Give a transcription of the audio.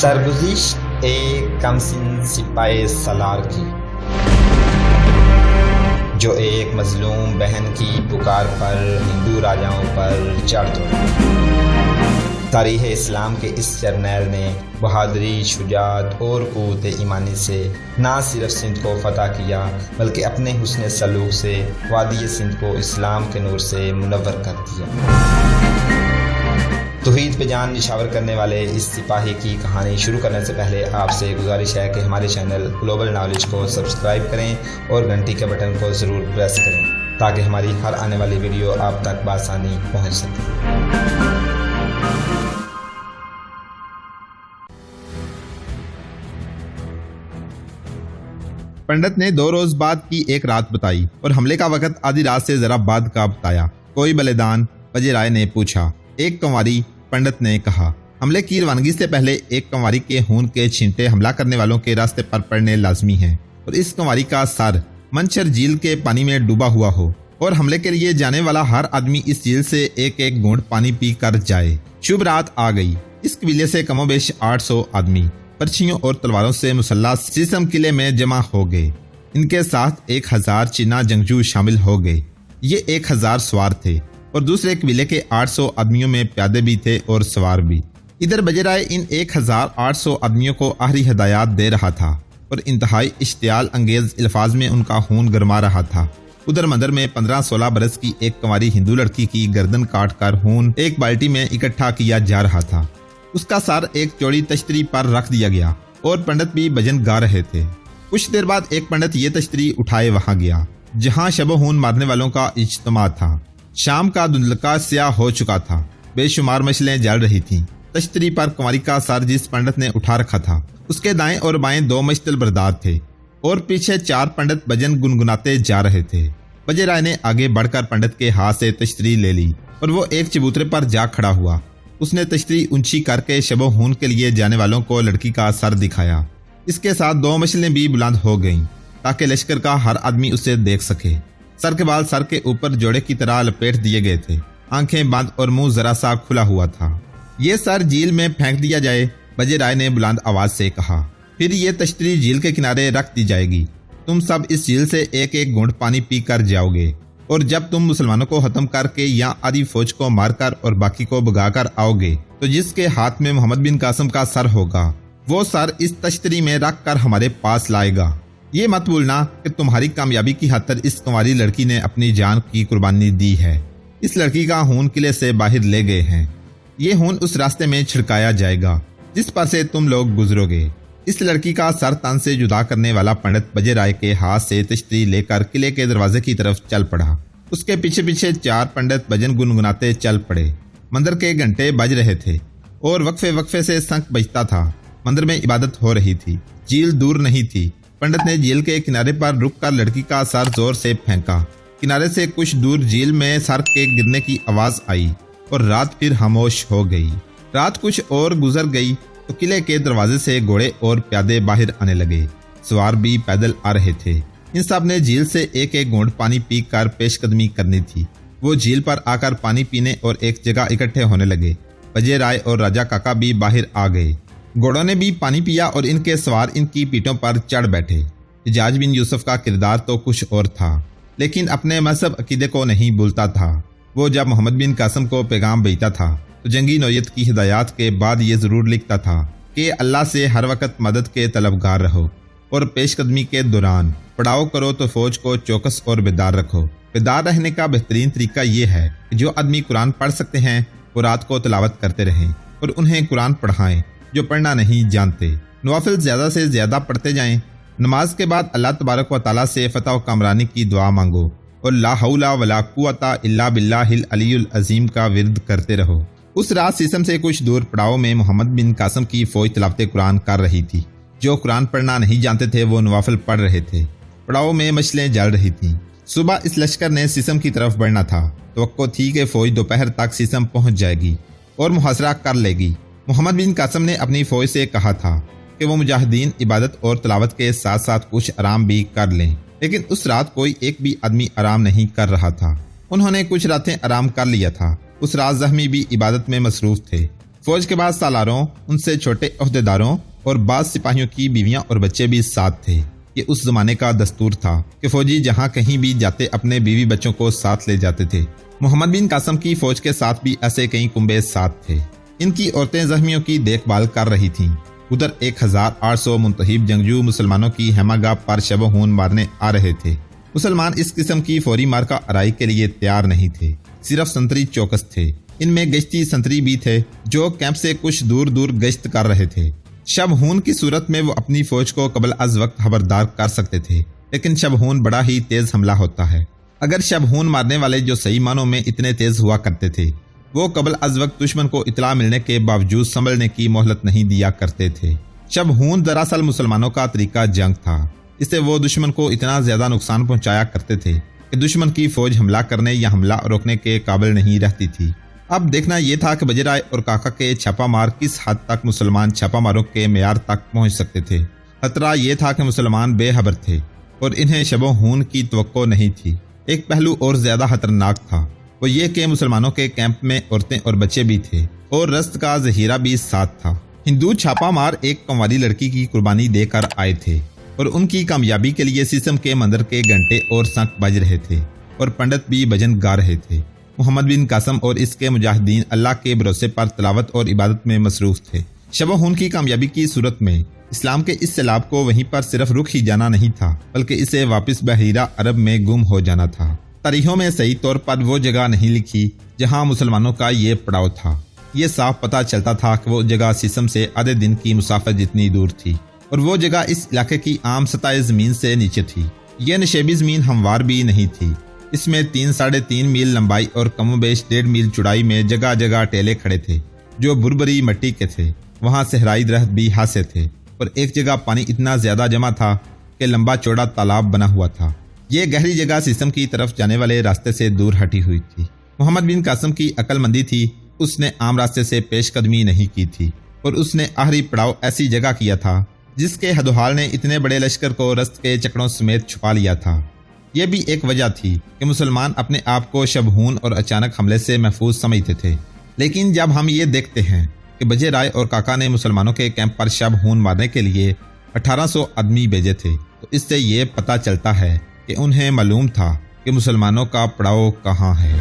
سرگزشت ایک کمسن سپاہی سالار کی، جو ایک مظلوم بہن کی پکار پر ہندو راجاؤں پر چڑھ دوڑا۔ تاریخ اسلام کے اس جرنیل نے بہادری، شجاعت اور قوت ایمانی سے نہ صرف سندھ کو فتح کیا بلکہ اپنے حسن سلوک سے وادی سندھ کو اسلام کے نور سے منور کر دیا۔ توحید پہ جان نشاور کرنے والے اس سپاہی کی کہانی شروع کرنے سے پہلے آپ سے گزارش ہے کہ ہمارے چینل گلوبل نالج کو سبسکرائب کریں اور گھنٹی کے بٹن کو ضرور پریس کریں تاکہ ہماری ہر آنے والی ویڈیو آپ تک بآسانی پہنچ سکے۔ پنڈت نے 2 روز بعد کی ایک رات بتائی اور حملے کا وقت آدھی رات سے ذرا بعد کا بتایا۔ کوئی بلیدان؟ وجے رائے نے پوچھا۔ ایک کنواری، پنڈت نے کہا۔ حملے کی روانگی سے پہلے ایک کنواری کے خون کے چھینٹے حملہ کرنے والوں کے راستے پر پڑنے لازمی ہیں، اور اس کنواری کا سر منچر جھیل کے پانی میں ڈوبا ہوا ہو، اور حملے کے لیے جانے والا ہر آدمی اس جھیل سے ایک ایک گھونٹ پانی پی کر جائے۔ شبھ رات آ گئی۔ اس قبیلے سے کم و بیش 800 آدمی پرچیوں اور تلواروں سے مسلح سیسم قلعے میں جمع ہو گئے۔ ان کے ساتھ 1000 چینا جنگجو شامل ہو گئے۔ یہ 1000 سوار تھے اور دوسرے قبیلے کے 800 آدمیوں میں پیادے بھی تھے اور سوار بھی۔ ادھر وجے رائے ان 1800 آدمیوں کو آخری ہدایات دے رہا تھا اور انتہائی اشتعال انگیز الفاظ میں ان کا خون گرما رہا تھا۔ ادھر مندر میں 15-16 برس کی ایک کنواری ہندو لڑکی کی گردن کاٹ کر خون ایک بالٹی میں اکٹھا کیا جا رہا تھا۔ اس کا سر ایک چوڑی تشتری پر رکھ دیا گیا اور پنڈت بھی بھجن گا رہے تھے۔ کچھ دیر بعد ایک پنڈت یہ تشتری اٹھائے وہاں گیا جہاں شب و خون مارنے والوں کا اجتماع تھا۔ شام کا دھندلکا سیاہ ہو چکا تھا، بے شمار مشلیں جل رہی تھیں۔ تشتری پر کنواری کا سر جس پنڈت نے اٹھا رکھا تھا اس کے دائیں اور بائیں 2 مشتل بردار تھے اور پیچھے 4 پنڈت بھجن گنگناتے جا رہے تھے۔ وجے رائے نے آگے بڑھ کر پنڈت کے ہاتھ سے تشتری لے لی اور وہ ایک چبوترے پر جا کھڑا ہوا۔ اس نے تشتری اونچی کر کے شب و خون کے لیے جانے والوں کو لڑکی کا سر دکھایا۔ اس کے ساتھ 2 مشلیں بھی بلند ہو گئیں تاکہ لشکر کا ہر آدمی اسے دیکھ سکے۔ سر کے بال سر کے اوپر جوڑے کی طرح لپیٹ دیے گئے تھے، آنکھیں بند اور منہ ذرا سا کھلا ہوا تھا۔ یہ سر جھیل میں پھینک دیا جائے، وجے رائے نے بلند آواز سے کہا۔ پھر یہ تشتری جھیل کے کنارے رکھ دی جائے گی۔ تم سب اس جھیل سے ایک ایک گھونٹ پانی پی کر جاؤ گے، اور جب تم مسلمانوں کو ختم کر کے یا آدھی فوج کو مار کر اور باقی کو بھگا کر آؤ گے تو جس کے ہاتھ میں محمد بن قاسم کا سر ہوگا وہ سر اس تشتری میں رکھ کر ہمارے پاس لائے گا۔ یہ مت بھولنا کہ تمہاری کامیابی کی خاطر اس کنواری لڑکی نے اپنی جان کی قربانی دی ہے۔ اس لڑکی کا خون قلعے سے باہر لے گئے ہیں۔ یہ خون اس راستے میں چھڑکایا جائے گا جس پر سے تم لوگ گزرو گے۔ اس لڑکی کا سر تن سے جدا کرنے والا پنڈت وجے رائے کے ہاتھ سے تشتری لے کر قلعے کے دروازے کی طرف چل پڑا۔ اس کے پیچھے پیچھے 4 پنڈت بھجن گنگناتے چل پڑے۔ مندر کے گھنٹے بج رہے تھے اور وقفے وقفے سے شنکھ بجتا تھا۔ مندر میں عبادت ہو رہی تھی۔ جھیل دور نہیں تھی۔ پنڈت نے جھیل کے کنارے پر رک کر لڑکی کا سر زور سے پھینکا۔ کنارے سے کچھ دور جھیل میں سر کے گرنے کی آواز آئی اور رات پھر خاموش ہو گئی۔ رات کچھ اور گزر گئی تو قلعے کے دروازے سے گھوڑے اور پیادے باہر آنے لگے۔ سوار بھی پیدل آ رہے تھے۔ ان سب نے جھیل سے ایک ایک گھونٹ پانی پی کر پیش قدمی کرنی تھی۔ وہ جھیل پر آ کر پانی پینے اور ایک جگہ اکٹھے ہونے لگے۔ وجے رائے اور راجا کاکا بھی باہر آ گئے۔ گھوڑوں نے بھی پانی پیا اور ان کے سوار ان کی پیٹھوں پر چڑھ بیٹھے۔ حجاج بن یوسف کا کردار تو کچھ اور تھا، لیکن اپنے مذہب عقیدے کو نہیں بھولتا تھا۔ وہ جب محمد بن قاسم کو پیغام بھیجتا تھا تو جنگی نوعیت کی ہدایات کے بعد یہ ضرور لکھتا تھا کہ اللہ سے ہر وقت مدد کے طلبگار رہو اور پیش قدمی کے دوران پڑاؤ کرو تو فوج کو چوکس اور بیدار رکھو۔ بیدار رہنے کا بہترین طریقہ یہ ہے کہ جو آدمی قرآن پڑھ سکتے ہیں وہ رات کو تلاوت کرتے رہیں اور انہیں قرآن پڑھائیں جو پڑھنا نہیں جانتے۔ نوافل زیادہ سے زیادہ پڑھتے جائیں۔ نماز کے بعد اللہ تبارک و تعالیٰ سے فتح و کامرانی کی دعا مانگو اور لا حول ولا قوت الا باللہ العلی العظیم کا ورد کرتے رہو۔ اس رات سیسم سے کچھ دور پڑاؤ میں محمد بن قاسم کی فوج تلاوت قرآن کر رہی تھی۔ جو قرآن پڑھنا نہیں جانتے تھے وہ نوافل پڑھ رہے تھے۔ پڑاؤ میں مشلیں جل رہی تھیں۔ صبح اس لشکر نے سیسم کی طرف بڑھنا تھا۔ توقع تھی کہ فوج دوپہر تک سیسم پہنچ جائے گی اور محاصرہ کر لے گی۔ محمد بن قاسم نے اپنی فوج سے کہا تھا کہ وہ مجاہدین عبادت اور تلاوت کے ساتھ ساتھ کچھ آرام بھی کر لیں، لیکن اس رات کوئی ایک بھی آدمی آرام نہیں کر رہا تھا۔ انہوں نے کچھ راتیں آرام کر لیا تھا۔ اس رات زخمی بھی عبادت میں مصروف تھے۔ فوج کے بعد سالاروں، ان سے چھوٹے عہدیداروں اور بعض سپاہیوں کی بیویاں اور بچے بھی ساتھ تھے۔ یہ اس زمانے کا دستور تھا کہ فوجی جہاں کہیں بھی جاتے اپنے بیوی بچوں کو ساتھ لے جاتے تھے۔ محمد بن قاسم کی فوج کے ساتھ بھی ایسے کئی کنبے ساتھ تھے۔ ان کی عورتیں زخمیوں کی دیکھ بھال کر رہی تھیں۔ ادھر 1800 منتخب جنگجو مسلمانوں کی ہیمہ گاہ پر شب و خون مارنے آ رہے تھے۔ مسلمان اس قسم کی فوری مارکہ آرائی کے لیے تیار نہیں تھے، صرف سنتری چوکس تھے۔ ان میں گشتی سنتری بھی تھے جو کیمپ سے کچھ دور دور گشت کر رہے تھے۔ شب خون کی صورت میں وہ اپنی فوج کو قبل از وقت خبردار کر سکتے تھے، لیکن شب خون بڑا ہی تیز حملہ ہوتا ہے۔ اگر شب خون مارنے والے جو صحیح معنوں میں اتنے تیز ہوا کرتے تھے، وہ قبل از وقت دشمن کو اطلاع ملنے کے باوجود سنبھلنے کی مہلت نہیں دیا کرتے تھے۔ شب خون دراصل مسلمانوں کا طریقہ جنگ تھا۔ اس سے وہ دشمن کو اتنا زیادہ نقصان پہنچایا کرتے تھے کہ دشمن کی فوج حملہ کرنے یا حملہ روکنے کے قابل نہیں رہتی تھی۔ اب دیکھنا یہ تھا کہ بجے رائے اور کاکا کے چھاپا مار کس حد تک مسلمان چھاپا ماروں کے معیار تک پہنچ سکتے تھے۔ خطرہ یہ تھا کہ مسلمان بے خبر تھے اور انہیں شب و خون کی توقع نہیں تھی۔ ایک پہلو اور زیادہ خطرناک تھا، وہ یہ کہ مسلمانوں کے کیمپ میں عورتیں اور بچے بھی تھے اور رزق کا ذخیرہ بھی ساتھ تھا۔ ہندو چھاپا مار ایک کنواری لڑکی کی قربانی دے کر آئے تھے اور ان کی کامیابی کے لیے سیسم کے مندر کے گھنٹے اور سنک بج رہے تھے اور پنڈت بھی بھجن گا رہے تھے۔ محمد بن قاسم اور اس کے مجاہدین اللہ کے بھروسے پر تلاوت اور عبادت میں مصروف تھے۔ شب و خون کی کامیابی کی صورت میں اسلام کے اس سیلاب کو وہیں پر صرف رک ہی جانا نہیں تھا، بلکہ اسے واپس بحیرہ عرب میں گم ہو جانا تھا۔ تاریخوں میں صحیح طور پر وہ جگہ نہیں لکھی جہاں مسلمانوں کا یہ پڑاؤ تھا۔ یہ صاف پتہ چلتا تھا کہ وہ جگہ سیسم سے آدھے دن کی مسافت جتنی دور تھی اور وہ جگہ اس علاقے کی عام سطح زمین سے نیچے تھی۔ یہ نشیبی زمین ہموار بھی نہیں تھی۔ اس میں 3.5 میل لمبائی اور کم و بیش 1.5 میل چوڑائی میں جگہ جگہ ٹیلے کھڑے تھے جو بربری مٹی کے تھے۔ وہاں صحرائی درخت بھی ہاسے تھے اور ایک جگہ پانی اتنا زیادہ جمع تھا کہ لمبا چوڑا تالاب بنا ہوا تھا۔ یہ گہری جگہ سیسم کی طرف جانے والے راستے سے دور ہٹی ہوئی تھی۔ محمد بن قاسم کی عقل مندی تھی، اس نے عام راستے سے پیش قدمی نہیں کی تھی اور اس نے آخری پڑاؤ ایسی جگہ کیا تھا جس کے ہدوحال نے اتنے بڑے لشکر کو رست کے چکروں سمیت چھپا لیا تھا۔ یہ بھی ایک وجہ تھی کہ مسلمان اپنے آپ کو شب خون اور اچانک حملے سے محفوظ سمجھتے تھے۔ لیکن جب ہم یہ دیکھتے ہیں کہ بجے رائے اور کاکا نے مسلمانوں کے کیمپ پر شب خون مارنے کے لیے 1800 آدمی بھیجے تھے، تو اس سے یہ پتہ چلتا ہے کہ انہیں معلوم تھا کہ مسلمانوں کا پڑاؤ کہاں ہے۔